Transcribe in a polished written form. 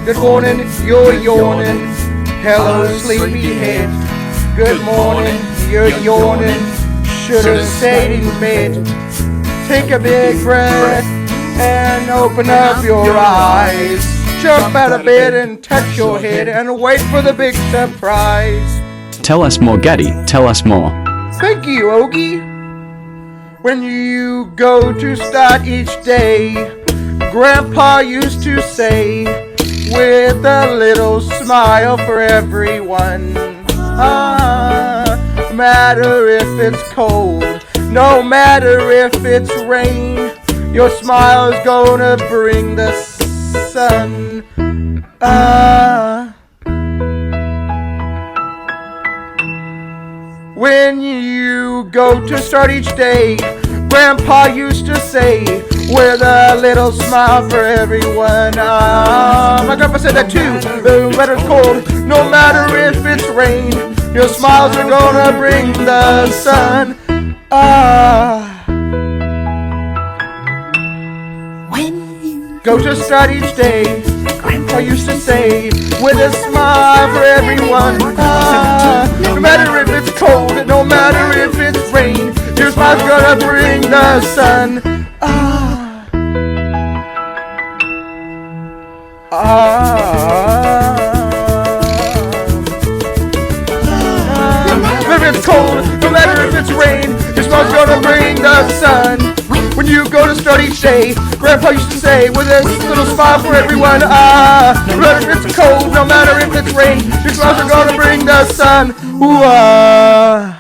Good morning, you're yawning. Hello, sleepyhead. Good morning, you're yawning. Should've stayed in bed. Take a big breath and open up your eyes. Jump out of bed and touch your head and wait for the big surprise. Tell us more, Gaddy, tell us more. Thank you, Ogie. When you go to start each day, Grandpa used to say, with a little smile for everyone. No matter if it's cold, no matter if it's rain, your smile's gonna bring the sun. When you go to start each day, Grandpa used to say, with a little smile for everyone. My grandpa said that too. No matter it's cold, no matter if it's rain, your smiles are gonna bring the sun. When you Go to start each day, Grandpa used to say, with a smile for everyone. No matter if it's cold, no matter if it's rain, your smile's gonna bring the sun. No matter if it's cold, no matter if it's rain, your smile's gonna bring the sun. When you go to start each day, Grandpa used to say, with a little smile for everyone. No matter if it's cold, no matter if it's rain, your smiles are gonna bring the sun. Ooh,